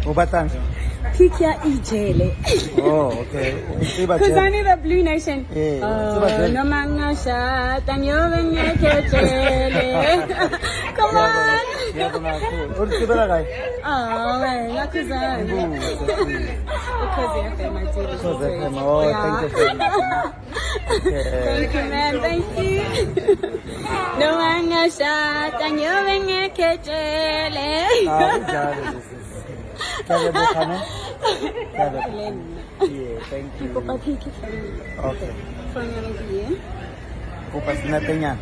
Ubatang. Pikia ijele. Oh, okay. Khuzane the Blue Nation. No mangasha tanyovenye kechele. Come on. Oh, well, Khuzane. Because FM, I do. Oh, thank you very much. Thank you, man. Thank you. No mangasha tanyovenye kechele. Yeah, thank you. Okay. Kupas natin yan.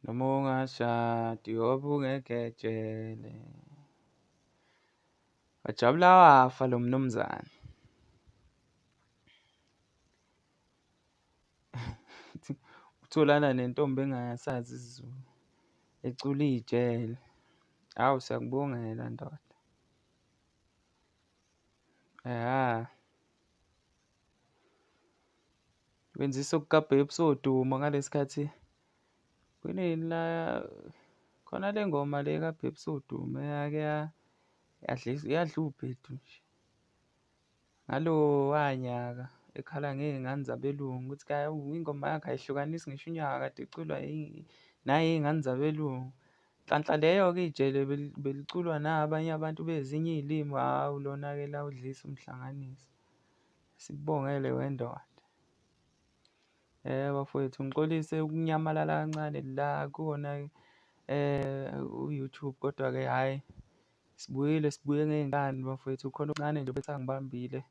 Namunga siya, tiyobo ngeketshele. Wajabula wafa lo mnumzane. Utholana nentombi engasazi isiZulu. Ecula ijele. Hawu siyakubongela ndoda. Wenzisa ukugabha episode uma ngalesikhathi. Kunini la khona le ngoma le kabha episode uma yake yadla ubhedu nje. Ngalo wanyaka ekhala ngezingane zabelungu ukuthi ingoma yakhe ayihlukanisi ngisho unyaka kade iculwa nayingane zabelungu. Nhlanhla leyo-ke ijele beliculwa nabanye abantu bezinye iy'limi. Hawu lona-ke lawudlisa umhlanganisi. Sikubongele wendoda. Bafowethu ngixolise ukunyamalala kancane la kuwona u-YouTube, kodwa-ke hhayi sibuye ngey'ngane bafowethu. Khona okuncane nje besangibambile.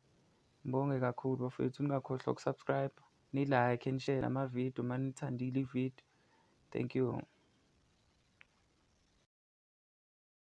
Ngibonge kakhulu bafowethu, ningakhohlwa ukusubscribe, ni-like and share namavidiyo uma nithandile ividiyo. Thank you.